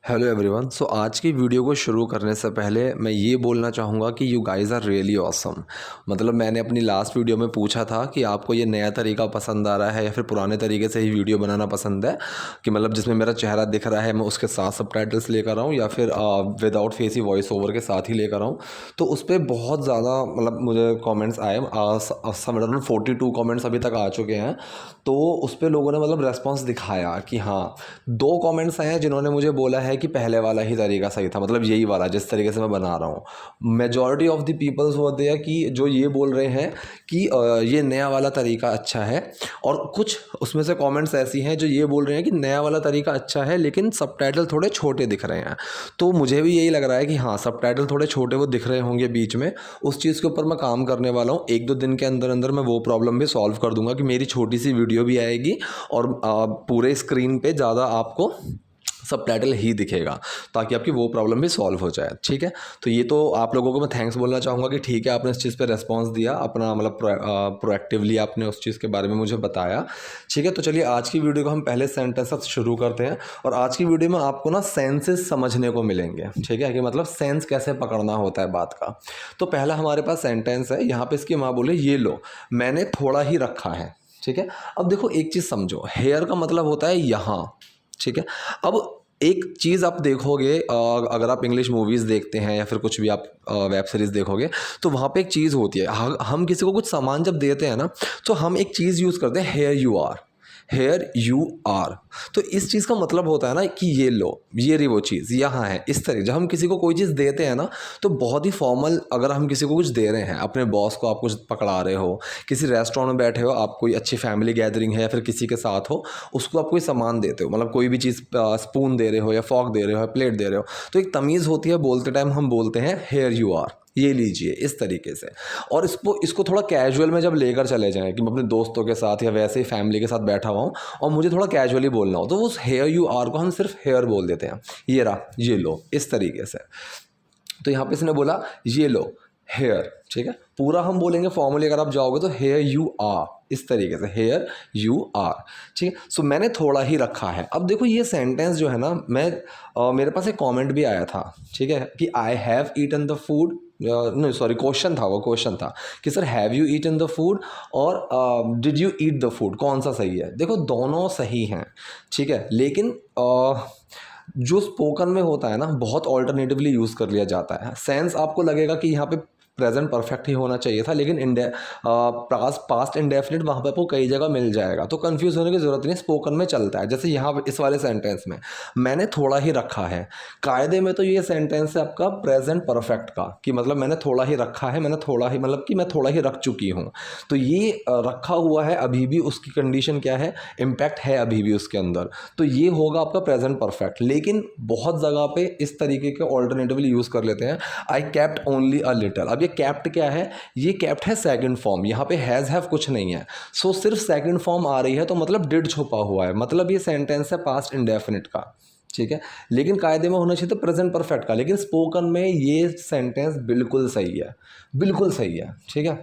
Hello everyone. सो आज की video को शुरू करने से पहले मैं ये बोलना चाहूँगा कि you guys are really awesome. मतलब मैंने अपनी लास्ट वीडियो में पूछा था कि आपको ये नया तरीका पसंद आ रहा है या फिर पुराने तरीके से ही वीडियो बनाना पसंद है, कि मतलब जिसमें मेरा चेहरा दिख रहा है मैं उसके साथ सबटाइटल्स लेकर आऊँ या फिर विदाउट फेस ही वॉइस ओवर के साथ ही लेकर आऊँ। तो उस पर बहुत ज़्यादा मतलब मुझे कॉमेंट्स आए, समझ 42 कॉमेंट्स अभी तक आ चुके हैं। तो उस पर लोगों ने मतलब रेस्पॉन्स दिखाया कि हाँ, 2 कमेंट्स आए हैं जिन्होंने मुझे बोला है कि पहले वाला ही तरीका सही था, मतलब यही वाला जिस तरीके से मैं बना रहा हूँ। मेजॉरिटी ऑफ द पीपल्स होते हैं कि जो ये बोल रहे हैं कि ये नया वाला तरीका अच्छा है, और कुछ उसमें से कमेंट्स ऐसी हैं जो ये बोल रहे हैं कि नया वाला तरीका अच्छा है लेकिन सबटाइटल थोड़े छोटे दिख रहे हैं। तो मुझे भी यही लग रहा है कि हाँ, सबटाइटल थोड़े छोटे वो दिख रहे होंगे बीच में। उस चीज़ के ऊपर मैं काम करने वाला हूँ। 1-2 दिन के अंदर अंदर मैं वो प्रॉब्लम भी सॉल्व कर दूंगा कि मेरी छोटी सी वीडियो भी आएगी और पूरे स्क्रीन पे ज़्यादा आपको सबटाइटल ही दिखेगा, ताकि आपकी वो प्रॉब्लम भी सॉल्व हो जाए। ठीक है, तो ये तो आप लोगों को मैं थैंक्स बोलना चाहूँगा कि ठीक है, आपने इस चीज़ पे रेस्पॉन्स दिया अपना, मतलब प्रोएक्टिवली आपने उस चीज़ के बारे में मुझे बताया। ठीक है, तो चलिए आज की वीडियो को हम पहले सेंटेंस से शुरू करते हैं। और आज की वीडियो में आपको ना सेंसेस समझने को मिलेंगे। ठीक है, कि मतलब सेंस कैसे पकड़ना होता है बात का। तो पहला हमारे पास सेंटेंस है, यहाँ पे इसकी माँ बोले ये लो मैंने थोड़ा ही रखा है। ठीक है, अब देखो एक चीज़ समझो, हेयर का मतलब होता है यहाँ। ठीक है, अब एक चीज़ आप देखोगे, अगर आप इंग्लिश मूवीज़ देखते हैं या फिर कुछ भी आप वेब सीरीज़ देखोगे, तो वहाँ पे एक चीज़ होती है, हम किसी को कुछ सामान जब देते हैं ना, तो हम एक चीज़ यूज़ करते हैं, here you are, here you are. तो इस चीज़ का मतलब होता है ना कि ये लो, ये रही वो चीज़ यहाँ है। इस तरह जब हम किसी को कोई चीज़ देते हैं ना, तो बहुत ही फॉर्मल, अगर हम किसी को कुछ दे रहे हैं, अपने बॉस को आप कुछ पकड़ा रहे हो, किसी रेस्टोरेंट में बैठे हो, आप कोई अच्छी फैमिली गैदरिंग है या फिर किसी के साथ हो, उसको आप कोई सामान देते हो, मतलब कोई भी चीज़, स्पून दे रहे हो या फॉक दे रहे हो या प्लेट दे रहे हो, तो एक तमीज़ होती है, बोलते टाइम हम बोलते हैं हेयर यू आर, ये लीजिए, इस तरीके से। और इसको थोड़ा कैजुअल में जब लेकर चले जाएं, कि मैं अपने दोस्तों के साथ या वैसे ही फैमिली के साथ बैठा हुआ हूँ और मुझे थोड़ा कैजुअली बोलना हो, तो उस हेयर यू आर को हम सिर्फ हेयर बोल देते हैं, ये रहा, ये लो, इस तरीके से। तो यहाँ पे इसने बोला ये लो हेयर। ठीक है, पूरा हम बोलेंगे फॉर्मली, अगर आप जाओगे तो हेयर यू आर, इस तरीके से, हेयर यू आर। ठीक है, सो मैंने थोड़ा ही रखा है। अब देखो ये सेंटेंस जो है ना, मेरे पास एक कमेंट भी आया था। ठीक है, कि I have eaten the food, नहीं सॉरी, क्वेश्चन था, वो क्वेश्चन था कि sir have you eaten the food और did you eat the food, कौन सा सही है। देखो दोनों सही हैं। ठीक है, लेकिन जो स्पोकन में होता है ना, बहुत ऑल्टरनेटिवली यूज़ कर लिया जाता है। सेंस आपको लगेगा कि यहाँ पे प्रेजेंट परफेक्ट ही होना चाहिए था, लेकिन पास्ट इंडेफिनिट वहाँ पे आपको कई जगह मिल जाएगा, तो कंफ्यूज होने की ज़रूरत नहीं, स्पोकन में चलता है। जैसे यहाँ पे इस वाले सेंटेंस में मैंने थोड़ा ही रखा है, कायदे में तो ये सेंटेंस है आपका प्रेजेंट परफेक्ट का, कि मतलब मैंने थोड़ा ही रखा है, मैंने थोड़ा ही मतलब कि मैं थोड़ा ही रख चुकी हूँ। तो ये रखा हुआ है, अभी भी उसकी कंडीशन क्या है, इम्पैक्ट है अभी भी उसके अंदर, तो ये होगा आपका प्रेजेंट परफेक्ट। लेकिन बहुत जगह पे इस तरीके के ऑल्टरनेटिवली यूज़ कर लेते हैं, आई कैप्ट ओनली अ लिटल। अब ये कैप्ट क्या है, ये कैप्ट है सेकंड फॉर्म, यहाँ पे हैज़ हैव कुछ नहीं है। सो सिर्फ सेकंड फॉर्म आ रही है, तो मतलब डिड छुपा हुआ है, मतलब ये सेंटेंस है पास्ट इंडेफिनिट का। ठीक है, लेकिन कायदे में होना चाहिए तो प्रेजेंट परफेक्ट का, लेकिन स्पोकन में ये सेंटेंस बिल्कुल सही है, बिल्कुल सही है। ठीक है,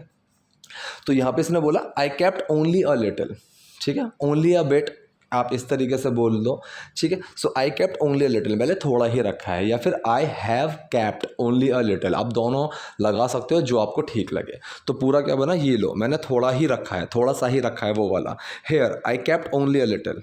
तो यहाँ पे इसने बोला आई कैप्ट ओनली अ लिटिल। ठीक है, ओनली अ बिट आप इस तरीके से बोल दो। ठीक है, so I kept only a little, मैंने थोड़ा ही रखा है, या फिर I have kept only a little, आप दोनों लगा सकते हो जो आपको ठीक लगे। तो पूरा क्या बना, ये लो मैंने थोड़ा ही रखा है, थोड़ा सा ही रखा है, वो वाला। Here I kept only a little,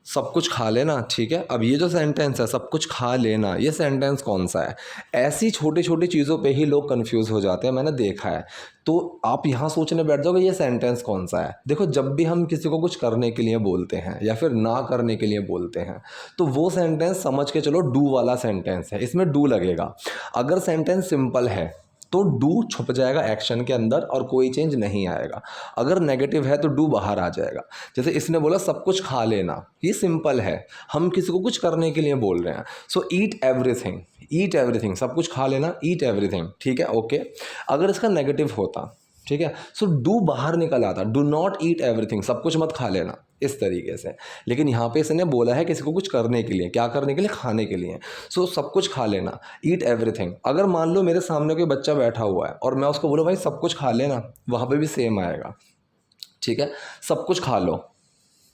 सब कुछ खा लेना। ठीक है, अब ये जो सेंटेंस है सब कुछ खा लेना, ये सेंटेंस कौन सा है। ऐसी छोटी छोटी चीज़ों पे ही लोग कंफ्यूज हो जाते हैं, मैंने देखा है। तो आप यहाँ सोचने बैठ जाओगे ये सेंटेंस कौन सा है। देखो जब भी हम किसी को कुछ करने के लिए बोलते हैं या फिर ना करने के लिए बोलते हैं, तो वो सेंटेंस समझ के चलो डू वाला सेंटेंस है, इसमें डू लगेगा। अगर सेंटेंस सिंपल है तो डू छुप जाएगा एक्शन के अंदर और कोई चेंज नहीं आएगा। अगर नेगेटिव है तो डू बाहर आ जाएगा। जैसे इसने बोला सब कुछ खा लेना, ये सिंपल है, हम किसी को कुछ करने के लिए बोल रहे हैं। सो ईट एवरीथिंग, ईट एवरीथिंग, सब कुछ खा लेना, ईट एवरीथिंग। ठीक है, ओके। अगर इसका नेगेटिव होता, ठीक है, सो डू बाहर निकल आता, डू नॉट ईट एवरीथिंग, सब कुछ मत खा लेना, इस तरीके से। लेकिन यहाँ पे इसने बोला है किसी को कुछ करने के लिए, क्या करने के लिए, खाने के लिए। सो सब कुछ खा लेना, ईट एवरीथिंग। अगर मान लो मेरे सामने कोई बच्चा बैठा हुआ है और मैं उसको बोलूँ भाई सब कुछ खा लेना, वहाँ पे भी सेम आएगा। ठीक है, सब कुछ खा लो,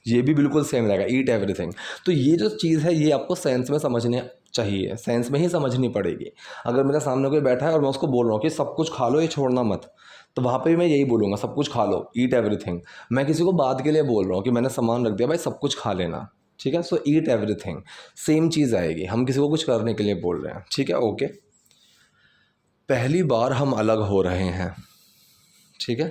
ये भी बिल्कुल सेम रहेगा, ईट एवरीथिंग। तो ये जो चीज़ है ये आपको सेंस में समझने चाहिए, सेंस में ही समझनी पड़ेगी। अगर मेरे सामने कोई बैठा है और मैं उसको बोल रहा हूँ कि सब कुछ खा लो, ये छोड़ना मत, तो वहाँ पे भी मैं यही बोलूँगा, सब कुछ खा लो, ईट एवरीथिंग। मैं किसी को बात के लिए बोल रहा हूँ कि मैंने सामान रख दिया, भाई सब कुछ खा लेना, ठीक है। सो ईट एवरीथिंग, सेम चीज़ आएगी, हम किसी को कुछ करने के लिए बोल रहे हैं, ठीक है, ओके। पहली बार हम अलग हो रहे हैं, ठीक है,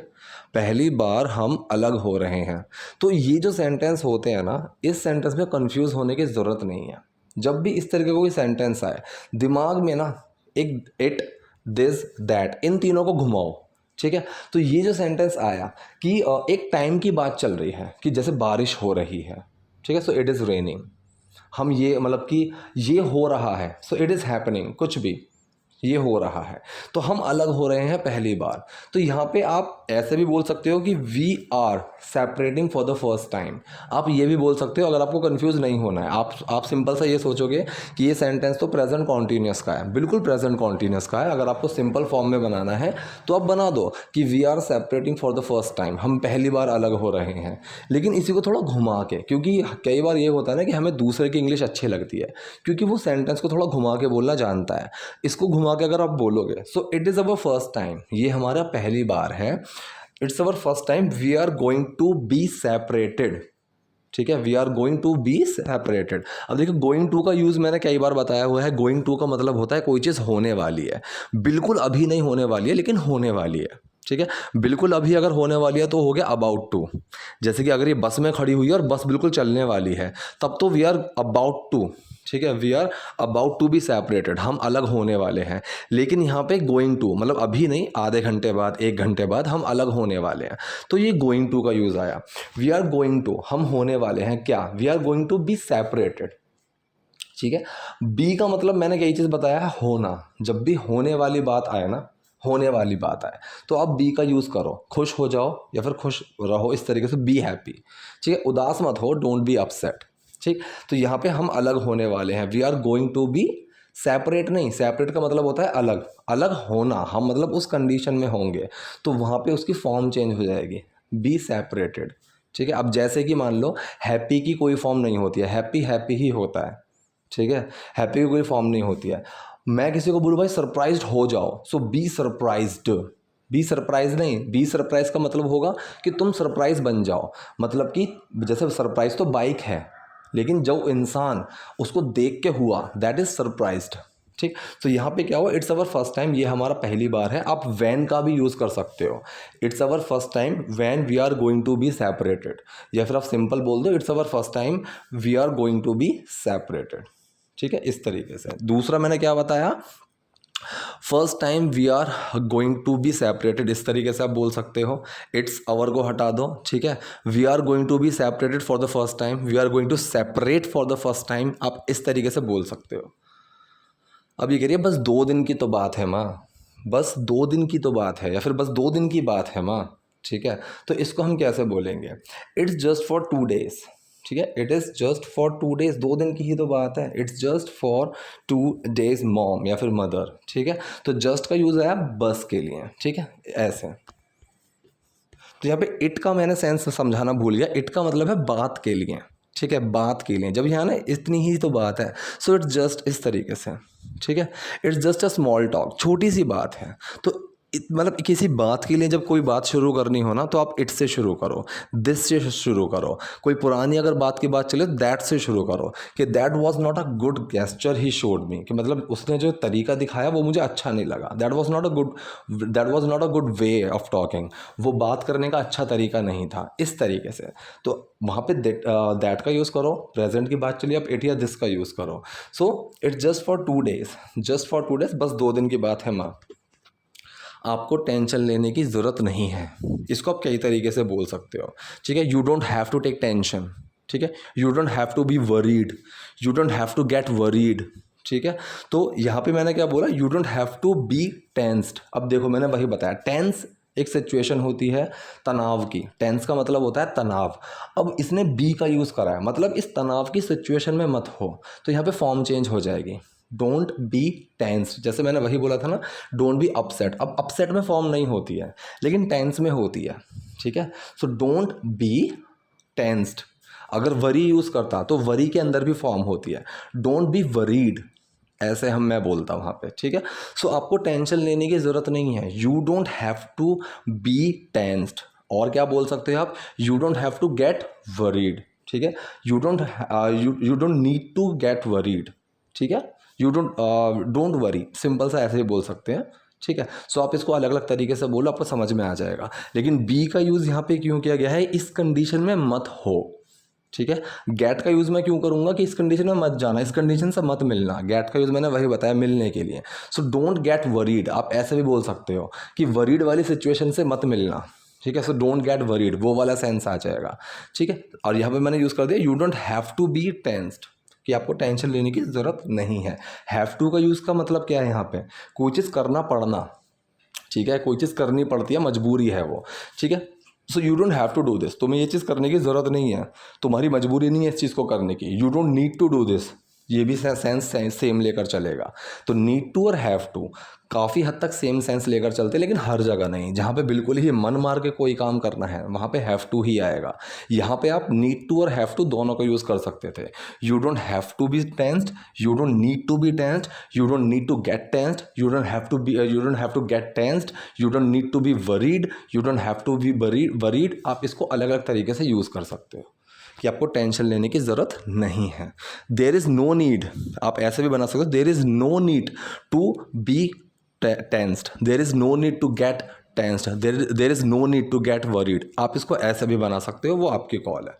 पहली बार हम अलग हो रहे हैं। तो ये जो सेंटेंस होते हैं ना, इस सेंटेंस में कंफ्यूज होने की ज़रूरत नहीं है। जब भी इस तरीके का कोई सेंटेंस आए, दिमाग में ना एक इट, दिस, दैट, इन तीनों को घुमाओ, ठीक है। तो ये जो सेंटेंस आया कि एक टाइम की बात चल रही है कि जैसे बारिश हो रही है, ठीक है, सो इट इज़ रेनिंग। हम ये मतलब कि ये हो रहा है, सो इट इज़ हैपनिंग, कुछ भी ये हो रहा है, तो हम अलग हो रहे हैं पहली बार। तो यहाँ पे आप ऐसे भी बोल सकते हो कि we are separating for the first time. आप ये भी बोल सकते हो, अगर आपको कंफ्यूज नहीं होना है, आप सिंपल सा ये सोचोगे कि ये सेंटेंस तो प्रेजेंट कॉन्टीन्यूअस का है, बिल्कुल प्रेजेंट कॉन्टीन्यूअस का है। अगर आपको सिंपल फॉर्म में बनाना है तो आप बना दो कि we are separating for the first time, हम पहली बार अलग हो रहे हैं। लेकिन इसी को थोड़ा घुमा के, क्योंकि कई बार ये होता है ना कि हमें दूसरे की इंग्लिश अच्छी लगती है, क्योंकि वो सेंटेंस को थोड़ा घुमा के बोलना जानता है। इसको घुमा के अगर आप बोलोगे, so it is our first time, ये हमारा पहली बार है, it's our first time we are going to be separated, ठीक है, we are going to be separated. अब देखिए, गोइंग टू का यूज़ मैंने कई बार बताया हुआ है। गोइंग टू का मतलब होता है कोई चीज़ होने वाली है, बिल्कुल अभी नहीं होने वाली है लेकिन होने वाली है, ठीक है। बिल्कुल अभी अगर होने वाली है तो हो गया अबाउट टू। जैसे कि अगर ये बस में खड़ी हुई है और बस बिल्कुल चलने वाली है, तब तो वी आर अबाउट टू, ठीक है, we are about to be separated, हम अलग होने वाले हैं। लेकिन यहाँ पे गोइंग टू मतलब अभी नहीं, आधे घंटे बाद, एक घंटे बाद हम अलग होने वाले हैं, तो ये गोइंग टू का यूज़ आया। वी आर गोइंग टू, हम होने वाले हैं क्या, we are going to be separated, ठीक है। बी का मतलब मैंने कई चीज़ बताया है, होना। जब भी होने वाली बात आए ना, होने वाली बात आए, तो आप बी का यूज़ करो, खुश हो जाओ या फिर खुश रहो, इस तरीके से बी हैप्पी, ठीक है। उदास मत हो, डोंट बी अपसेट, ठीक। तो यहाँ पे हम अलग होने वाले हैं, we are going to be separate. नहीं, सेपरेट का मतलब होता है अलग, अलग होना, हम मतलब उस कंडीशन में होंगे, तो वहाँ पे उसकी फॉर्म चेंज हो जाएगी, बी सेपरेटेड, ठीक है। अब जैसे कि मान लो हैप्पी की कोई फॉर्म नहीं होती है, हैप्पी हैप्पी ही होता है, ठीक है, हैप्पी की कोई फॉर्म नहीं होती है। मैं किसी को बोलूँ भाई सरप्राइज्ड हो जाओ, सो बी सरप्राइज्ड, बी सरप्राइज नहीं, बी सरप्राइज का मतलब होगा कि तुम सरप्राइज बन जाओ। मतलब कि जैसे सरप्राइज तो बाइक है, लेकिन जो इंसान उसको देख के हुआ दैट इज सरप्राइज्ड, ठीक। तो यहाँ पे क्या हुआ, इट्स अवर फर्स्ट टाइम, ये हमारा पहली बार है। आप वैन का भी यूज़ कर सकते हो, it's our first time when we are going to be separated, या फिर आप सिंपल बोल दो it's our first time we are going to be separated, ठीक है, इस तरीके से। दूसरा मैंने क्या बताया, first time we are going to be separated, इस तरीके से आप बोल सकते हो, इट्स अवर को हटा दो, ठीक है। We are going to be separated for the first time, we are going to separate for the first time, आप इस तरीके से बोल सकते हो। अब ये कह रही है बस 2 दिन की तो बात है माँ, बस 2 दिन की तो बात है, या फिर बस 2 दिन की बात है माँ, ठीक है। तो इसको हम कैसे बोलेंगे, इट्स जस्ट फॉर 2 days, ठीक है, it is just for 2 days, 2 दिन की ही तो बात है, it's just for 2 days mom या फिर मदर, ठीक है। तो जस्ट का यूज़ आया बस के लिए, ठीक है, ऐसे। तो यहाँ पे इट का मैंने सेंस समझाना भूल गया, इट का मतलब है बात के लिए, ठीक है, बात के लिए। जब यहाँ ना इतनी ही तो बात है, सो इट्स जस्ट इस तरीके से, ठीक है, it's just a small talk, छोटी सी बात है। तो मतलब किसी बात के लिए जब कोई बात शुरू करनी हो ना, तो आप इट से शुरू करो, दिस से शुरू करो। कोई पुरानी अगर बात की बात चले, दैट से शुरू करो कि that was not a good gesture he showed me, कि मतलब उसने जो तरीका दिखाया वो मुझे अच्छा नहीं लगा, that was not a good way of talking, वो बात करने का अच्छा तरीका नहीं था, इस तरीके से। तो वहाँ पे दैट का यूज़ करो, प्रेजेंट की बात चलिए, आप इट या दिस का यूज़ करो। So it's just for 2 days, just for 2 days, बस 2 दिन की बात है माँ, आपको टेंशन लेने की ज़रूरत नहीं है। इसको आप कई तरीके से बोल सकते हो, ठीक है। You don't have to take tension, ठीक है, you don't have to be worried, you don't have to get worried, ठीक है। तो यहाँ पे मैंने क्या बोला, you don't have to be tensed. अब देखो मैंने वही बताया, टेंस एक सिचुएशन होती है तनाव की, टेंस का मतलब होता है तनाव। अब इसने बी का यूज़ करा है, मतलब इस तनाव की सिचुएशन में मत हो, तो यहाँ पे फॉर्म चेंज हो जाएगी, डोंट बी टेंस्ड। जैसे मैंने वही बोला था ना, डोंट बी अपसेट। अब अपसेट में फॉर्म नहीं होती है लेकिन टेंस में होती है, ठीक है। So don't be tensed. अगर वरी यूज़ करता तो वरी के अंदर भी फॉर्म होती है, डोंट बी वरीड, ऐसे मैं बोलता हूँ वहाँ पे, ठीक है। सो आपको टेंशन लेने की ज़रूरत नहीं है, you don't have to be tensed, और क्या बोल सकते हैं आप, you don't have to get worried, ठीक है। You don't need to get worried, ठीक है। यू डोंट वरी, सिंपल सा ऐसे ही बोल सकते हैं, ठीक है। सो आप इसको अलग अलग तरीके से बोलो, आपको समझ में आ जाएगा। लेकिन बी का यूज़ यहाँ पे क्यों किया गया है, इस कंडीशन में मत हो, ठीक है। गेट का यूज़ मैं क्यों करूँगा कि इस कंडीशन में मत जाना, इस कंडीशन से मत मिलना, गेट का यूज़ मैंने वही बताया, मिलने के लिए। सो डोंट गेट वरीड, आप ऐसे भी बोल सकते हो कि वरीड वाली सिचुएशन से मत मिलना, ठीक है। सो डोंट गेट वरीड, वो वाला सेंस आ जाएगा, ठीक है। और यहाँ पे मैंने यूज़ कर दिया you don't have to be tensed, कि आपको टेंशन लेने की ज़रूरत नहीं है। हैव टू का यूज़ का मतलब क्या है, यहाँ पे कोई चीज़ करना पड़ना, ठीक है, कोई चीज़ करनी पड़ती है, मजबूरी है वो, ठीक है। So you don't have to do this, तुम्हें ये चीज़ करने की ज़रूरत नहीं है, तुम्हारी मजबूरी नहीं है इस चीज़ को करने की। You don't need to do this, ये भी सेंस सेम लेकर चलेगा। तो नीड टू और हैव टू काफ़ी हद तक सेम सेंस लेकर चलते, लेकिन हर जगह नहीं। जहाँ पे बिल्कुल ही मन मार के कोई काम करना है वहाँ पे हैव टू ही आएगा। यहाँ पे आप नीड टू और हैव टू दोनों का यूज़ कर सकते थे। You don't have to be tensed, you don't need to be tensed, you don't need to get tensed, you don't have to get tensed, you don't need to be worried, you don't have to be worried. आप इसको अलग अलग तरीके से use कर सकते हो कि आपको टेंशन लेने की ज़रूरत नहीं है। देयर इज़ नो नीड, आप ऐसे भी बना सकते हो, there is no need to be tensed, there is no need to get tensed, there is no need to get worried. आप इसको ऐसे भी बना सकते हो, वो आपकी कॉल है।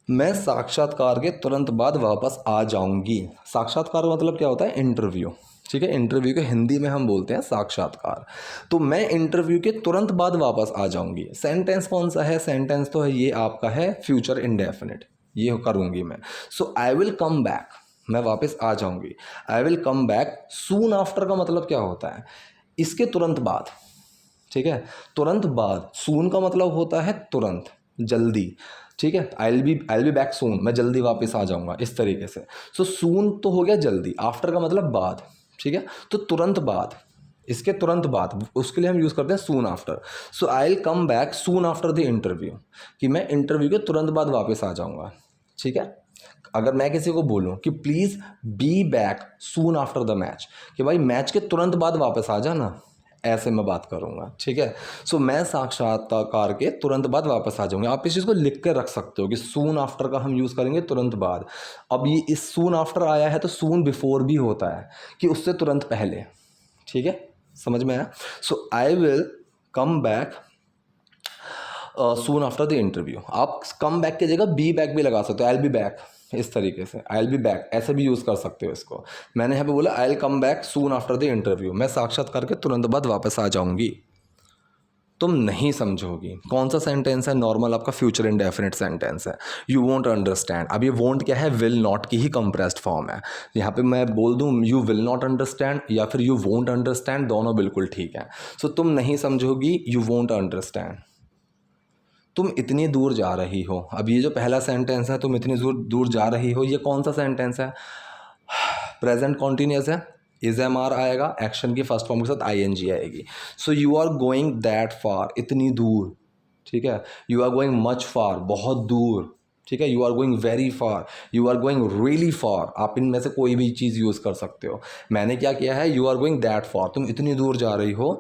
मैं साक्षात्कार के तुरंत बाद वापस आ जाऊंगी। साक्षात्कार का मतलब क्या होता है, इंटरव्यू, ठीक है। इंटरव्यू को हिंदी में हम बोलते हैं साक्षात्कार। तो मैं इंटरव्यू के तुरंत बाद वापस आ जाऊंगी, सेंटेंस कौन सा है, सेंटेंस तो है ये आपका है फ्यूचर इंडेफिनिट, ये करूंगी मैं। सो आई विल कम बैक, मैं वापस आ जाऊंगी। आई will come back soon after का मतलब क्या होता है, इसके तुरंत बाद, ठीक है। तुरंत बाद, सून का मतलब होता है तुरंत, जल्दी, ठीक है। I will be back soon, मैं जल्दी वापस आ जाऊंगा, इस तरीके से। सो सून तो हो गया जल्दी, आफ्टर का मतलब बाद, ठीक है। तो तुरंत बाद, इसके तुरंत बाद, उसके लिए हम यूज़ करते हैं soon after. So I will come back soon after the interview, कि मैं इंटरव्यू के तुरंत बाद वापस आ जाऊंगा, ठीक है। अगर मैं किसी को बोलूं कि please be back soon after the match, कि भाई मैच के तुरंत बाद वापस आ जाना, ऐसे मैं बात करूंगा, ठीक है। सो मैं साक्षात्कार के तुरंत बाद वापस आ जाऊंगा। आप इस चीज़ को लिख कर रख सकते हो कि सून आफ्टर का हम यूज़ करेंगे तुरंत बाद। अब ये इस सून आफ्टर आया है तो सून बिफोर भी होता है, कि उससे तुरंत पहले, ठीक है, समझ में आया। So I will come back soon after the interview. आप कम बैक की जगह बी बैक भी लगा सकते हो, आई विल बी बैक, इस तरीके से आई विल बी बैक ऐसे भी यूज़ कर सकते हो इसको। मैंने यहाँ पे बोला आई will come back soon after the interview, मैं साक्षात्कार के तुरंत बाद वापस आ जाऊंगी। तुम नहीं समझोगी, कौन सा सेंटेंस है, नॉर्मल आपका फ्यूचर इंडेफिनिट सेंटेंस है। यू वोंट अंडरस्टैंड, अब ये वोंट क्या है, विल नॉट की ही कंप्रेस्ड फॉर्म है। यहाँ पे मैं बोल दूँ यू विल नॉट अंडरस्टैंड या फिर यू वोंट अंडरस्टैंड, दोनों बिल्कुल ठीक है। सो तुम नहीं समझोगी, यू वोंट अंडरस्टैंड। तुम इतनी दूर जा रही हो, अब ये जो पहला सेंटेंस है, तुम इतनी दूर जा रही हो, ये कौन सा सेंटेंस है, प्रेजेंट कॉन्टीन्यूअस है, इज एम आर आएगा, एक्शन की फर्स्ट फॉर्म के साथ आई एन जी आएगी। So you are going that far, इतनी दूर, ठीक है। You are going much far, बहुत दूर, ठीक है। You are going very far, you are going really far, आप इनमें से कोई भी चीज़ यूज़ कर सकते हो। मैंने क्या किया है, you are going that far, तुम इतनी दूर जा रही हो,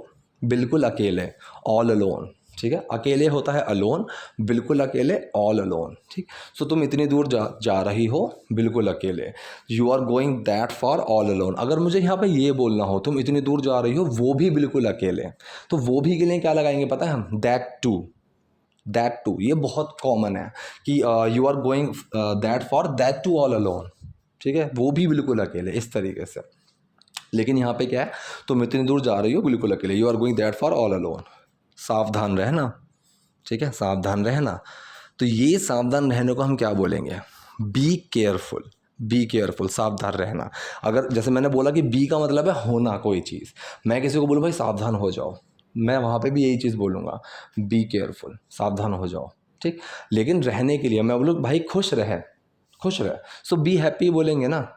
बिल्कुल अकेले, ऑल अलोन, ठीक है। अकेले होता है अलोन, बिल्कुल अकेले ऑल अलोन, ठीक। सो तुम इतनी दूर जा रही हो बिल्कुल अकेले, you are going that for all alone. अगर मुझे यहाँ पे ये बोलना हो तुम इतनी दूर जा रही हो वो भी बिल्कुल अकेले, तो वो भी के लिए क्या लगाएंगे पता है हम, दैट टू, ये बहुत कॉमन है कि you are going that for that to all alone, ठीक है, वो भी बिल्कुल अकेले, इस तरीके से। लेकिन यहाँ पे क्या है, तुम इतनी दूर जा रही हो बिल्कुल अकेले, you are going that for all alone. सावधान रहना, ठीक है, सावधान रहना। तो ये सावधान रहने को हम क्या बोलेंगे, बी केयरफुल, बी केयरफुल, सावधान रहना। अगर जैसे मैंने बोला कि बी का मतलब है होना कोई चीज़, मैं किसी को बोलूँ भाई सावधान हो जाओ, मैं वहाँ पे भी यही चीज़ बोलूँगा, बी केयरफुल, सावधान हो जाओ, ठीक। लेकिन रहने के लिए मैं बोलूँ भाई खुश रहे, सो बी हैप्पी बोलेंगे ना,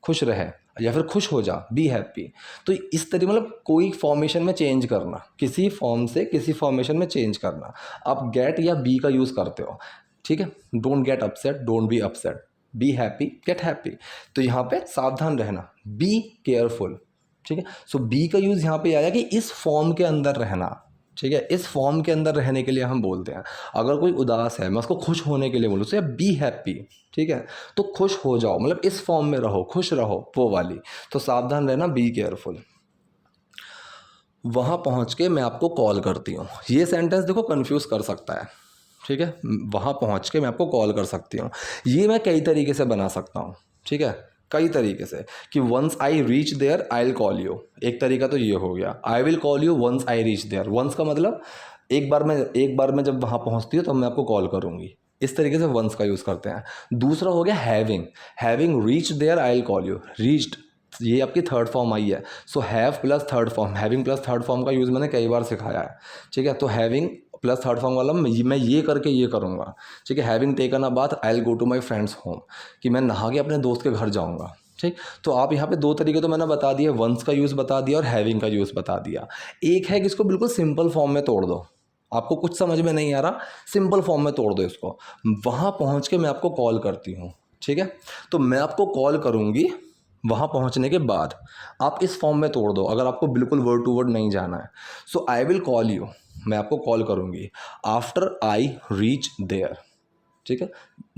खुश रहे, या फिर खुश हो जा, बी हैप्पी। तो इस तरीके मतलब कोई फॉर्मेशन में चेंज करना, किसी फॉर्म से किसी फॉर्मेशन में चेंज करना। आप गेट या बी का यूज़ करते हो, ठीक है, don't get upset, don't be upset, be happy, gate happy. तो यहाँ पे सावधान रहना, बी केयरफुल, ठीक है। सो बी का यूज़ यहाँ पे आया कि इस फॉर्म के अंदर रहना, ठीक है, इस फॉर्म के अंदर रहने के लिए हम बोलते हैं। अगर कोई उदास है, मैं उसको खुश होने के लिए बोलूँ तो बी हैप्पी, ठीक है, तो खुश हो जाओ, मतलब इस फॉर्म में रहो, खुश रहो, वो वाली। तो सावधान रहना, बी केयरफुल। वहाँ पहुँच के मैं आपको कॉल करती हूँ, ये सेंटेंस देखो कंफ्यूज कर सकता है, ठीक है। वहाँ पहुँच के मैं आपको कॉल कर सकती हूँ, ये मैं कई तरीके से बना सकता हूँ, ठीक है, कई तरीके से। कि once I reach there I will call you, एक तरीका तो ये हो गया। I will call you once I reach there, once का मतलब एक बार में जब वहाँ पहुँचती हूँ तब मैं आपको कॉल करूँगी, इस तरीके से वंस का यूज़ करते हैं। दूसरा हो गया having reach there I will call you, reached ये आपकी थर्ड फॉर्म आई है। So have plus third form, having plus third form का यूज़ मैंने कई बार सिखाया है, ठीक है। तो हैविंग प्लस थर्ड फॉर्म वाला मैं ये करके ये करूँगा, ठीक है। Having taken a bath I will go to my friends home, कि मैं नहा के अपने दोस्त के घर जाऊँगा, ठीक। तो आप यहाँ पे दो तरीके तो मैंने बता दिए, वंस का यूज़ बता दिया और हैविंग का यूज़ बता दिया। एक है कि इसको बिल्कुल सिंपल फॉर्म में तोड़ दो, आपको कुछ समझ में नहीं आ रहा, सिंपल फॉर्म में तोड़ दो इसको। वहाँ पहुँच के मैं आपको कॉल करती हूँ, ठीक है। तो मैं आपको कॉल करूँगी वहाँ पहुँचने के बाद, आप इस फॉर्म में तोड़ दो अगर आपको बिल्कुल वर्ड टू वर्ड नहीं जाना है। So I will call you, मैं आपको कॉल करूँगी आफ्टर आई रीच देयर, ठीक है।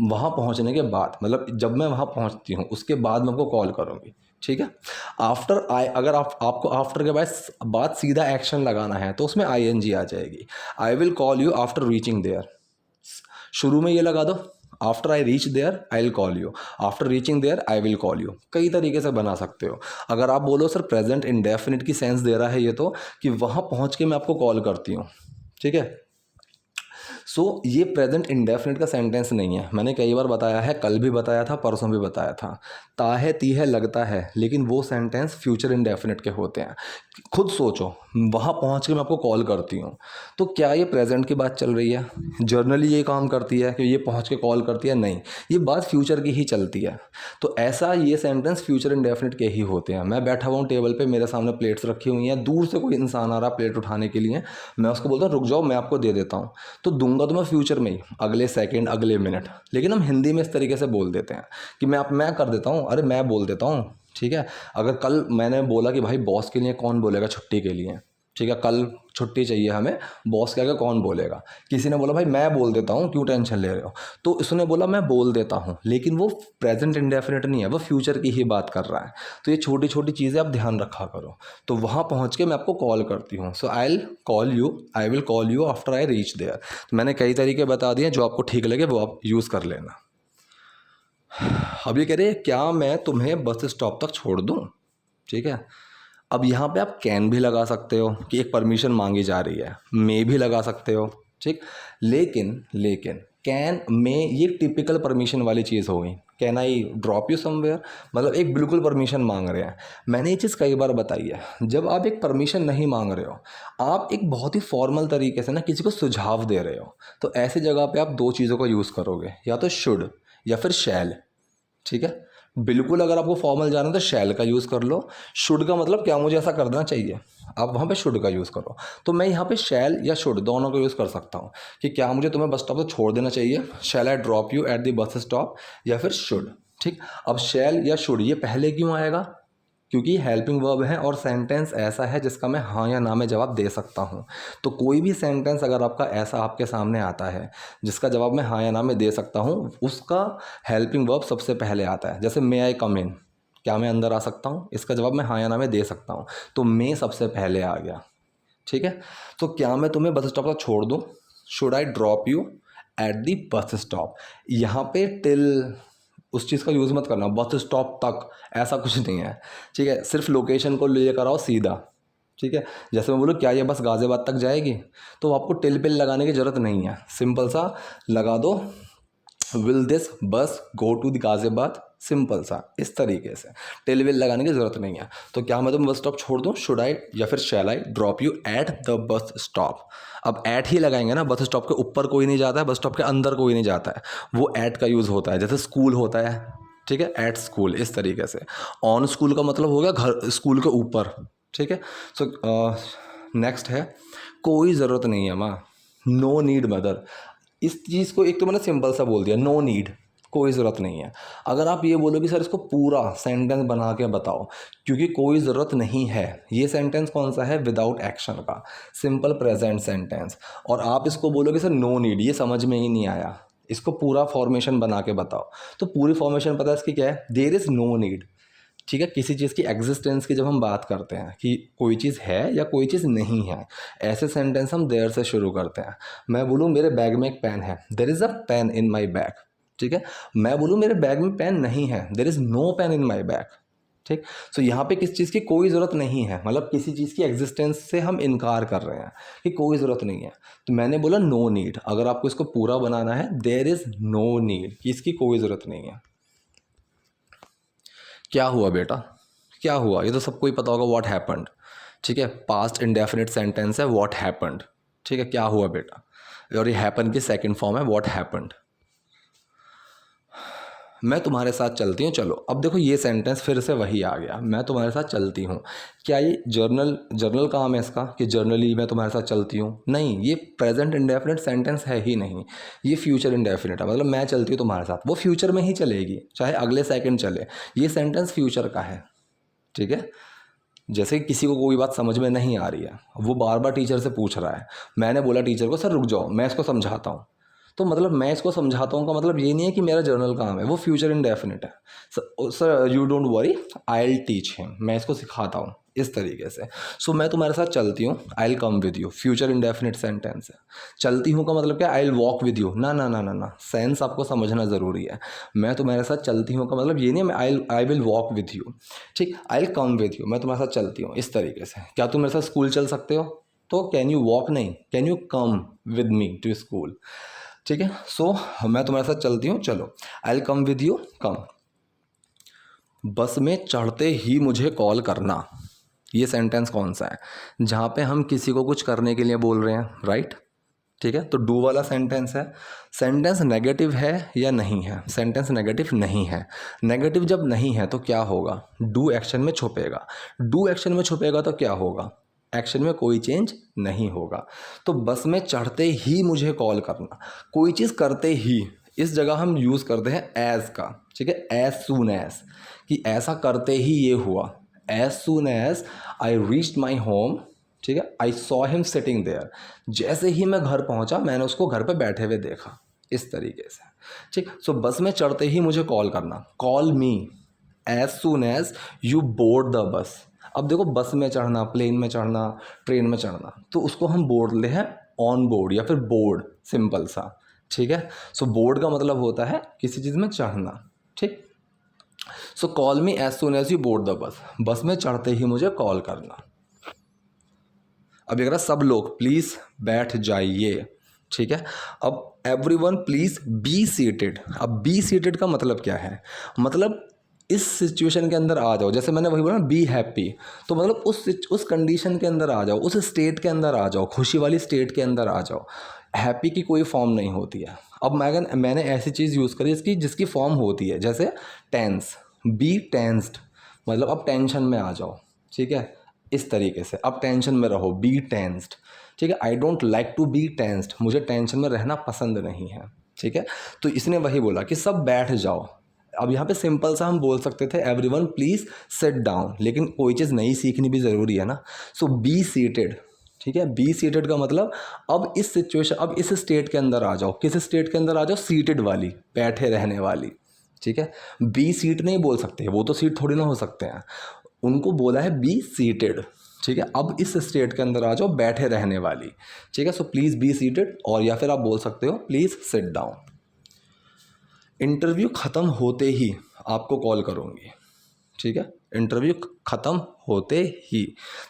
वहाँ पहुँचने के बाद, मतलब जब मैं वहाँ पहुँचती हूँ उसके बाद मैं आपको कॉल करूँगी, ठीक है। आफ्टर आई, अगर आपको आफ्टर के बाद सीधा एक्शन लगाना है तो उसमें आई एन जी आ जाएगी। I will call you after reaching there, शुरू में ये लगा दो, after I reach there I will call you, after reaching there I will call you, कई तरीके से बना सकते हो। अगर आप बोलो सर प्रेजेंट इंडेफिनिट की सेंस दे रहा है ये, तो कि वहाँ पहुँच के मैं आपको कॉल करती हूँ, ठीक है। सो ये प्रेजेंट इंडेफिनिट का सेंटेंस नहीं है, मैंने कई बार बताया है, कल भी बताया था, परसों भी बताया था। ता है, ती है, लगता है, लेकिन वो सेंटेंस फ्यूचर इंडेफिनिट के होते हैं। खुद सोचो, वहाँ पहुँच के मैं आपको कॉल करती हूँ, तो क्या ये प्रेजेंट की बात चल रही है? जर्नली ये काम करती है कि ये पहुँच के कॉल करती है? नहीं, ये बात फ्यूचर की ही चलती है। तो ऐसा ये सेंटेंस फ्यूचर इंडेफिनिट के ही होते हैं। मैं बैठा हुआ हूँ टेबल पे, मेरे सामने प्लेट्स रखी हुई हैं, दूर से कोई इंसान आ रहा प्लेट उठाने के लिए, मैं उसको बोलता हूँ रुक जाओ मैं आपको दे देता हूँ, तो दूंगा तो मैं फ्यूचर में ही, अगले सेकंड, अगले मिनट। लेकिन हम हिंदी में इस तरीके से बोल देते हैं कि मैं कर देता हूँ, अरे मैं बोल देता हूँ, ठीक है। अगर कल मैंने बोला कि भाई बॉस के लिए कौन बोलेगा छुट्टी के लिए, ठीक है, कल छुट्टी चाहिए हमें, बॉस के आगे कौन बोलेगा? किसी ने बोला भाई मैं बोल देता हूँ, क्यों टेंशन ले रहे हो? तो उसने बोला मैं बोल देता हूँ, लेकिन वो प्रेजेंट इंडेफिनिट नहीं है, वो फ्यूचर की ही बात कर रहा है। तो ये छोटी छोटी चीज़ें आप ध्यान रखा करो। तो वहाँ पहुँच के मैं आपको कॉल करती हूँ। So I will call you after I reach there. तो मैंने कई तरीके बता दिए, जो आपको ठीक लगे वो आप यूज़ कर लेना। अब ये कह रहे हैं क्या मैं तुम्हें बस स्टॉप तक छोड़ दूँ, ठीक है। अब यहाँ पे आप कैन भी लगा सकते हो कि एक परमिशन मांगी जा रही है, मे भी लगा सकते हो, ठीक। लेकिन कैन में ये टिपिकल परमिशन वाली चीज़ हो गई। Can I drop you somewhere, मतलब एक बिल्कुल परमिशन मांग रहे हैं। मैंने ये चीज़ कई बार बताई है, जब आप एक परमिशन नहीं मांग रहे हो, आप एक बहुत ही फॉर्मल तरीके से ना किसी को सुझाव दे रहे हो, तो ऐसी जगह पे आप दो चीज़ों का यूज़ करोगे, या तो शुड या फिर शैल, ठीक है। बिल्कुल अगर आपको फॉर्मल जाना है तो शैल का यूज़ कर लो। शुड का मतलब क्या मुझे ऐसा कर देना चाहिए, आप वहाँ पे शुड का यूज़ करो। तो मैं यहाँ पे शैल या शुड दोनों का यूज़ कर सकता हूँ कि क्या मुझे तुम्हें बस स्टॉप पर छोड़ देना चाहिए, shall I drop you at the bus stop, या फिर शुड, ठीक। अब शैल या शुड ये पहले क्यों आएगा? क्योंकि हेल्पिंग वर्ब है और सेंटेंस ऐसा है जिसका मैं हाँ या ना में जवाब दे सकता हूँ। तो कोई भी सेंटेंस अगर आपका ऐसा आपके सामने आता है जिसका जवाब मैं हाँ या ना में दे सकता हूँ, उसका हेल्पिंग वर्ब सबसे पहले आता है। जैसे मे आई कम इन, क्या मैं अंदर आ सकता हूँ, इसका जवाब मैं हाँ या ना में दे सकता हूँ, तो मे सबसे पहले आ गया, ठीक है। तो क्या मैं तुम्हें बस स्टॉप पर छोड़ दूँ, should I drop you at the bus stop. यहाँ पे टिल उस चीज़ का यूज़ मत करना, बस स्टॉप तक ऐसा कुछ नहीं है, ठीक है। सिर्फ लोकेशन को लेकर आओ सीधा, ठीक है। जैसे मैं बोलूँ क्या ये बस गाज़ियाबाद तक जाएगी, तो आपको टिल पिल लगाने की ज़रूरत नहीं है, सिंपल सा लगा दो, will this bus go to the Ghaziabad, simple सा, इस तरीके से टिल विल लगाने की ज़रूरत नहीं है। तो क्या मैं तुम्हें बस स्टॉप छोड़ दूँ, शुड आई या फिर shall I drop you at the bus stop. अब एट ही लगाएंगे ना, बस स्टॉप के ऊपर कोई नहीं जाता है, बस स्टॉप के अंदर कोई नहीं जाता है, वो एट का यूज़ होता है। जैसे स्कूल होता है, ठीक है, एट स्कूल, इस तरीके से। ऑन स्कूल का मतलब हो गया घर, स्कूल के ऊपर, ठीक है। सो नेक्स्ट है कोई ज़रूरत नहीं है माँ, नो नीड मदर। इस चीज़ को एक तो मैंने सिंपल सा बोल दिया, नो नीड, कोई ज़रूरत नहीं है। अगर आप ये बोलो कि सर इसको पूरा सेंटेंस बना के बताओ, क्योंकि कोई ज़रूरत नहीं है, ये सेंटेंस कौन सा है, विदाउट एक्शन का, सिंपल प्रेजेंट सेंटेंस, और आप इसको बोलोगे सर नो नीड, ये समझ में ही नहीं आया, इसको पूरा फॉर्मेशन बना के बताओ। तो पूरी फॉर्मेशन पता है इसकी क्या है, देयर इज़ नो नीड। ठीक है, किसी चीज़ की एग्जिस्टेंस की जब हम बात करते हैं कि कोई चीज़ है या कोई चीज़ नहीं है, ऐसे सेंटेंस हम देयर से शुरू करते हैं। मैं बोलूँ मेरे बैग में एक पेन है, there is a pen in my bag. ठीक है, मैं बोलूँ मेरे बैग में पेन नहीं है, there is no pen in my bag. ठीक, सो यहाँ पे किस चीज़ की कोई ज़रूरत नहीं है, मतलब किसी चीज़ की एग्जिस्टेंस से हम इनकार कर रहे हैं कि कोई ज़रूरत नहीं है। तो मैंने बोला नो नीड, अगर आपको इसको पूरा बनाना है, देयर इज़ नो नीड, कि इसकी कोई ज़रूरत नहीं है। क्या हुआ बेटा, क्या हुआ, ये तो सबको ही पता होगा, व्हाट हैपेंड। ठीक है, पास्ट इंडेफिनिट सेंटेंस है, व्हाट हैपेंड। ठीक है, क्या हुआ बेटा, और ये हैपन की सेकंड फॉर्म है, व्हाट हैपेंड। मैं तुम्हारे साथ चलती हूँ, चलो। अब देखो ये सेंटेंस फिर से वही आ गया, मैं तुम्हारे साथ चलती हूँ। क्या ये जर्नल काम है इसका कि जर्नली मैं तुम्हारे साथ चलती हूँ? नहीं, ये प्रेजेंट इंडेफिनिट सेंटेंस है ही नहीं, ये फ्यूचर इंडेफिनिट है। मतलब मैं चलती हूँ तुम्हारे साथ, वो फ्यूचर में ही चलेगी, चाहे अगले सेकंड चले, ये सेंटेंस फ्यूचर का है। ठीक है, जैसे किसी को कोई बात समझ में नहीं आ रही है, वो बार बार टीचर से पूछ रहा है, मैंने बोला टीचर को सर रुक जाओ मैं इसको समझाता हूँ, तो मतलब मैं इसको समझाता हूँ का मतलब ये नहीं है कि मेरा जर्नल काम है, वो फ्यूचर इंडेफिनिट है। Sir you don't worry, I will teach him, मैं इसको सिखाता हूँ, इस तरीके से। सो मैं तुम्हारे साथ चलती हूँ, आई will come with you, future indefinite sentence है। चलती हूँ का मतलब क्या, आई विल वॉक विद यू, ना ना ना ना ना, सेंस आपको समझना ज़रूरी है। मैं तुम्हारे साथ चलती हूँ का मतलब ये नहीं है मैं I will walk with you. ठीक, I will come with you, मैं तुम्हारे साथ चलती हूँ, इस तरीके से। क्या तुम मेरे साथ स्कूल चल सकते हो? तो कैन यू वॉक नहीं, can you come with me to school. ठीक है, सो मैं तुम्हारे साथ चलती हूँ, चलो। I will come with you, come. Bus में चढ़ते ही मुझे कॉल करना, ये सेंटेंस कौन सा है, जहाँ पे हम किसी को कुछ करने के लिए बोल रहे हैं, राइट। ठीक है, तो डू वाला सेंटेंस है। सेंटेंस नेगेटिव है या नहीं है? सेंटेंस नेगेटिव नहीं है। नेगेटिव जब नहीं है तो क्या होगा, डू एक्शन में छुपेगा। डू एक्शन में छुपेगा तो क्या होगा, एक्शन में कोई चेंज नहीं होगा। तो बस में चढ़ते ही मुझे कॉल करना, कोई चीज़ करते ही, इस जगह हम यूज़ करते हैं एज का। ठीक है, एज सून एज, कि ऐसा करते ही ये हुआ। As soon as I reached my home, ठीक है, I saw him sitting there, जैसे ही मैं घर पहुंचा मैंने उसको घर पे बैठे हुए देखा, इस तरीके से। ठीक, सो बस में चढ़ते ही मुझे कॉल करना, call me as soon as you board the bus. अब देखो, बस में चढ़ना, प्लेन में चढ़ना, ट्रेन में चढ़ना, तो उसको हम बोलते हैं ऑन बोर्ड या फिर बोर्ड, सिंपल सा। ठीक है, सो बोर्ड का मतलब होता है किसी चीज़ में चढ़ना। ठीक, so call me as soon as you board the bus, bus में चढ़ते ही मुझे कॉल करना। अब ये कह रहा सब लोग प्लीज़ बैठ जाइए। ठीक है, अब एवरीवन प्लीज़ बी सीटेड। अब बी सीटेड का मतलब क्या है, मतलब इस सिचुएशन के अंदर आ जाओ, जैसे मैंने वही बोला बी हैप्पी, तो मतलब उस कंडीशन के अंदर आ जाओ, उस स्टेट के अंदर आ जाओ, खुशी वाली स्टेट के अंदर आ जाओ। हैप्पी की कोई फॉर्म नहीं होती है। अब मैंने ऐसी चीज़ यूज़ करी जिसकी फॉर्म होती है, जैसे टेंस, बी टेंस्ड, मतलब अब टेंशन में आ जाओ। ठीक है, इस तरीके से, अब टेंशन में रहो, बी टेंस्ड। ठीक है, I don't like to be tensed, मुझे टेंशन में रहना पसंद नहीं है। ठीक है, तो इसने वही बोला कि सब बैठ जाओ। अब यहाँ पे सिंपल सा हम बोल सकते थे एवरीवन प्लीज़ सिट डाउन, लेकिन कोई चीज़ नई सीखनी भी ज़रूरी है ना। सो बी सीटेड। ठीक है, बी सीटेड का मतलब अब इस सिचुएशन, अब इस स्टेट के अंदर आ जाओ। किस स्टेट के अंदर आ जाओ, सीटेड वाली, बैठे रहने वाली। ठीक है, बी सीट नहीं बोल सकते, वो तो सीट थोड़ी ना हो सकते हैं, उनको बोला है बी सीटेड। ठीक है, अब इस स्टेट के अंदर आ जाओ, बैठे रहने वाली। ठीक है, सो प्लीज़ बी सीटेड, और या फिर आप बोल सकते हो प्लीज़ सिट डाउन। इंटरव्यू ख़त्म होते ही आपको कॉल करूँगी। ठीक है, इंटरव्यू ख़त्म होते ही,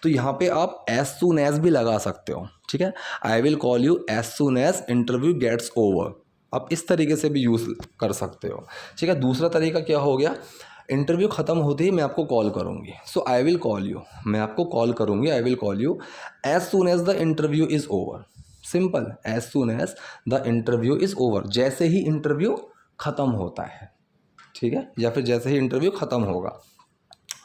तो यहाँ पे आप एज सून एज भी लगा सकते हो। ठीक है, I will call you as soon as interview gets over, आप इस तरीके से भी यूज़ कर सकते हो। ठीक है, दूसरा तरीका क्या हो गया, इंटरव्यू ख़त्म होते ही मैं आपको कॉल करूँगी। So I will call you, मैं आपको कॉल करूँगी, I will call you as soon as the interview is over. Simple, as soon as the interview is over, जैसे ही इंटरव्यू ख़त्म होता है। ठीक है, या फिर जैसे ही इंटरव्यू ख़त्म होगा।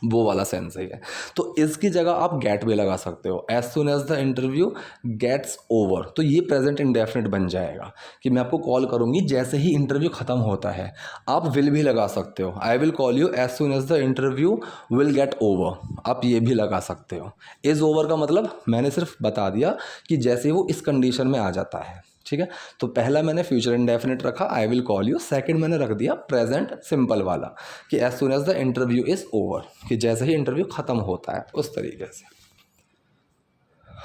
वो वाला सेंस ही है। तो इसकी जगह आप गेट भी लगा सकते हो, as soon as the interview gets over, तो ये प्रेजेंट इंडेफिनिट बन जाएगा कि मैं आपको कॉल करूँगी जैसे ही इंटरव्यू ख़त्म होता है। आप विल भी लगा सकते हो, I will call you as soon as the interview will get over, आप ये भी लगा सकते हो। इज़ ओवर का मतलब मैंने सिर्फ बता दिया कि जैसे वो इस कंडीशन में आ जाता है, ठीक है। तो पहला मैंने फ्यूचर इंडेफिनिट रखा I will call you, second मैंने रख दिया प्रेजेंट सिंपल वाला कि as soon as the interview is over, कि जैसे ही इंटरव्यू ख़त्म होता है उस तरीके से।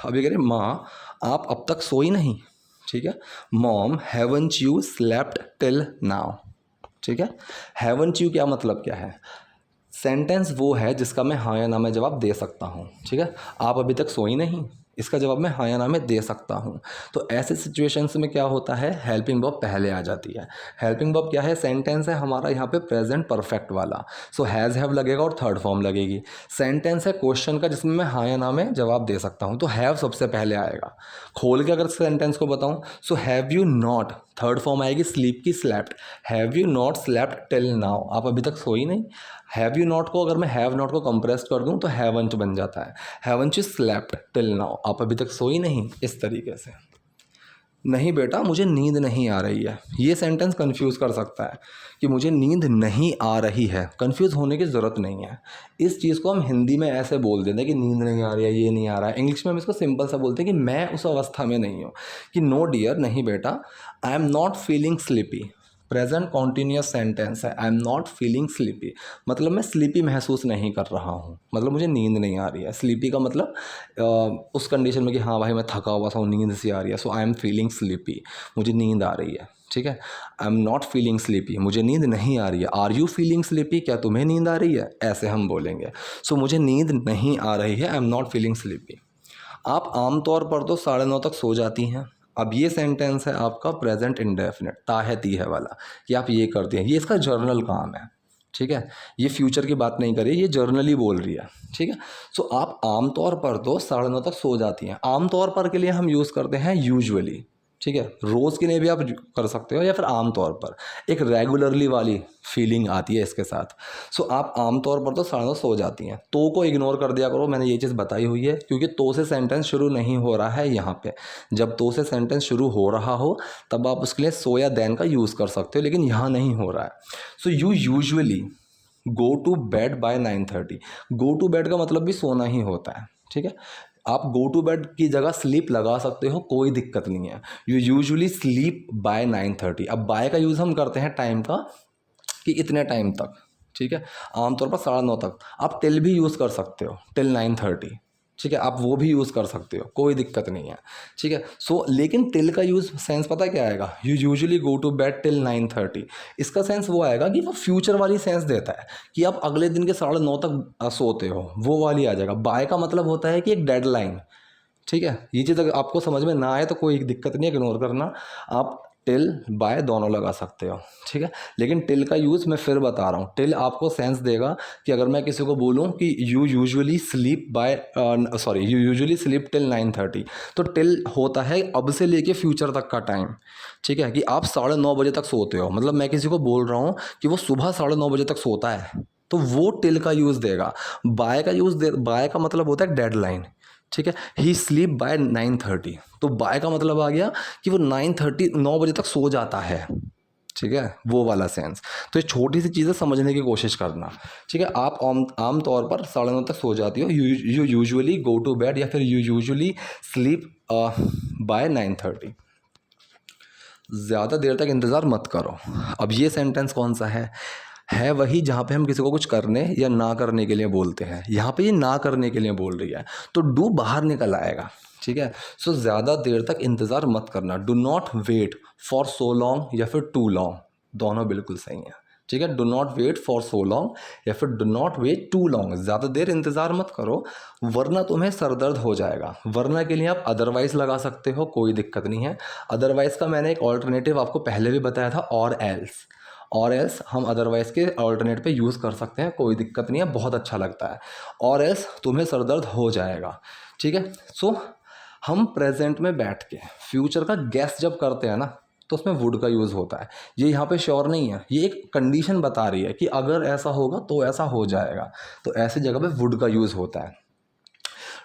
अभी कह रहे माँ आप अब तक सोई नहीं, ठीक है। Mom haven't you slept till now, ठीक है। हैवंट यू क्या मतलब क्या है, सेंटेंस वो है जिसका मैं हाँ या ना में जवाब दे सकता हूँ, ठीक है। आप अभी तक सोई नहीं, इसका जवाब मैं हाँ या ना में दे सकता हूँ। तो ऐसे सिचुएशंस में क्या होता है, हेल्पिंग वर्ब पहले आ जाती है। हेल्पिंग वर्ब क्या है, सेंटेंस है हमारा यहाँ पे प्रेजेंट परफेक्ट वाला, सो हैज़ हैव लगेगा और थर्ड फॉर्म लगेगी। सेंटेंस है क्वेश्चन का जिसमें मैं हाँ या ना में जवाब दे सकता हूँ, तो हैव सबसे पहले आएगा। खोल के अगर सेंटेंस को बताऊँ, so have you not, third form आएगी स्लीप की slept, have you not slept till now, आप अभी तक सोई नहीं। हैव यू नॉट को अगर मैं हैव नॉट को कंप्रेस कर दूं तो हैवंट बन जाता है, haven't you slept till now, आप अभी तक सोई नहीं, इस तरीके से। नहीं बेटा मुझे नींद नहीं आ रही है, ये सेंटेंस कंफ्यूज कर सकता है कि मुझे नींद नहीं आ रही है, कंफ्यूज होने की ज़रूरत नहीं है। इस चीज़ को हम हिंदी में ऐसे बोल देते हैं कि नींद नहीं आ रही है, ये नहीं आ रहा है। इंग्लिश में हम इसको सिंपल सा बोलते हैं कि मैं उस अवस्था में नहीं हूँ, कि नो डियर, नहीं बेटा, I am not feeling sleepy. Present continuous sentence है, I am not feeling sleepy, मतलब मैं स्लीपी महसूस नहीं कर रहा हूँ, मतलब मुझे नींद नहीं आ रही है। स्लीपी का मतलब उस कंडीशन में कि हाँ भाई मैं थका हुआ सा हूँ, नींद सी आ रही है, so I am feeling sleepy, मुझे नींद आ रही है, ठीक है। I am not feeling sleepy, मुझे नींद नहीं आ रही है। आर यू फीलिंग स्लीपी, क्या तुम्हें नींद आ रही है, ऐसे हम बोलेंगे। सो मुझे नींद नहीं आ रही है, I am not feeling sleepy. आप आमतौर पर तो 9:30 तक सो जाती हैं। अब ये सेंटेंस है आपका प्रेजेंट इंडेफिनिट, ता है ती है वाला, कि आप ये करती हैं, ये इसका जर्नल काम है, ठीक है। ये फ्यूचर की बात नहीं कर रही है, ये जर्नली बोल रही है, ठीक है। सो आप आमतौर पर तो 9:30 तक सो जाती हैं। आमतौर पर के लिए हम यूज़ करते हैं यूजुअली, ठीक है। रोज़ के लिए भी आप कर सकते हो या फिर आमतौर पर, एक रेगुलरली वाली फीलिंग आती है इसके साथ। सो आप आमतौर पर तो 9:30 सो जाती हैं। तो को इग्नोर कर दिया करो, मैंने ये चीज़ बताई हुई है, क्योंकि तो से सेंटेंस शुरू नहीं हो रहा है यहाँ पे। जब तो से सेंटेंस शुरू हो रहा हो तब आप उसके लिए सो या देन का यूज़ कर सकते हो, लेकिन यहाँ नहीं हो रहा है। So you usually go to bed by 9:30। Go to bed का मतलब भी सोना ही होता है, ठीक है। आप गो टू बेड की जगह स्लीप लगा सकते हो, कोई दिक्कत नहीं है। You usually sleep by 9:30। अब बाय का यूज़ हम करते हैं टाइम का, कि इतने टाइम तक, ठीक है। आमतौर पर 9:30 तक। आप टिल भी यूज़ कर सकते हो, टिल 9:30, ठीक है। आप वो भी यूज़ कर सकते हो, कोई दिक्कत नहीं है, ठीक है। सो लेकिन टिल का यूज़ सेंस पता क्या आएगा, you usually go to bed till 9:30। इसका सेंस वो आएगा कि वो फ्यूचर वाली सेंस देता है, कि आप अगले दिन के 9:30 तक सोते हो, वो वाली आ जाएगा। बाय का मतलब होता है कि एक डेडलाइन, ठीक है। ये चीज़ अगर आपको समझ में ना आए तो कोई दिक्कत नहीं है, इग्नोर करना। आप टिल बाय दोनों लगा सकते हो, ठीक है। लेकिन टिल का यूज़ मैं फिर बता रहा हूँ, टिल आपको सेंस देगा कि अगर मैं किसी को बोलूँ कि you usually sleep by you usually sleep till 9:30, तो टिल होता है अब से लेके फ्यूचर तक का टाइम, ठीक है। कि आप 9:30 बजे तक सोते हो, मतलब मैं किसी को बोल रहा हूँ कि वो सुबह 9:30 बजे तक सोता है, तो वो टिल का यूज़ देगा। बाय का मतलब होता है डेडलाइन, ठीक है। ही स्लीप बाय 9:30, तो बाय का मतलब आ गया कि वो 9 बजे तक सो जाता है, ठीक है, वो वाला सेंस। तो ये छोटी सी चीज़ें समझने की कोशिश करना, ठीक है। आप आम तौर पर 9:30 तक सो जाती हो, you usually go to bed, या फिर यू यूजुअली स्लीप बाय 9:30। ज़्यादा देर तक इंतज़ार मत करो। अब ये सेंटेंस कौन सा है वही जहाँ पे हम किसी को कुछ करने या ना करने के लिए बोलते हैं। यहाँ पे ये ना करने के लिए बोल रही है, तो डू बाहर निकल आएगा, ठीक है। सो ज़्यादा देर तक इंतज़ार मत करना, do not wait for so long या फिर टू लॉन्ग, दोनों बिल्कुल सही हैं, ठीक है। Do not wait for so long या फिर do not wait too long, ज़्यादा देर इंतज़ार मत करो वरना तुम्हें सरदर्द हो जाएगा। वरना के लिए आप अदरवाइज़ लगा सकते हो, कोई दिक्कत नहीं है। अदरवाइज़ का मैंने एक ऑल्टरनेटिव आपको पहले भी बताया था, और एल्स हम अदरवाइज़ के ऑल्टरनेट पे यूज़ कर सकते हैं, कोई दिक्कत नहीं है, बहुत अच्छा लगता है। और एल्स तुम्हें सरदर्द हो जाएगा, ठीक है। सो हम प्रेजेंट में बैठ के फ्यूचर का गैस जब करते हैं ना, तो उसमें वुड का यूज़ होता है। ये यहाँ पे श्योर नहीं है, ये एक कंडीशन बता रही है कि अगर ऐसा होगा तो ऐसा हो जाएगा, तो ऐसी जगह पे वुड का यूज़ होता है।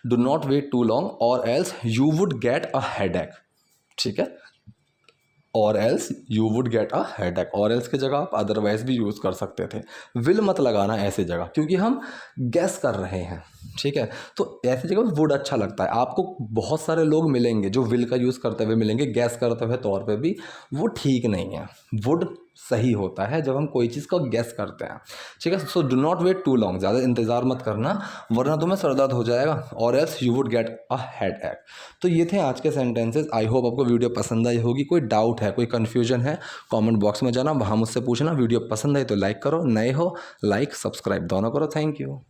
Do not wait too long or else you would get a headache, ठीक है, or else you would get a headache, or else की जगह आप अदरवाइज भी यूज़ कर सकते थे। विल मत लगाना ऐसी जगह, क्योंकि हम गैस कर रहे हैं, ठीक है। तो ऐसी जगह वुड अच्छा लगता है। आपको बहुत सारे लोग मिलेंगे जो विल का यूज़ करते हुए मिलेंगे, गैस करते हुए तौर पे भी, वो ठीक नहीं है। वुड सही होता है जब हम कोई चीज़ को गैस करते हैं, ठीक है। So do not wait too long, ज़्यादा इंतज़ार मत करना वरना तुम्हें सर दर्द हो जाएगा, और else you would get a headache. तो ये थे आज के सेंटेंसेस। आई होप आपको वीडियो पसंद आई होगी। कोई डाउट है, कोई कन्फ्यूजन है, कमेंट बॉक्स में जाना, वहाँ मुझसे पूछना। वीडियो पसंद आई तो लाइक करो, नए हो लाइक सब्सक्राइब दोनों करो। Thank you.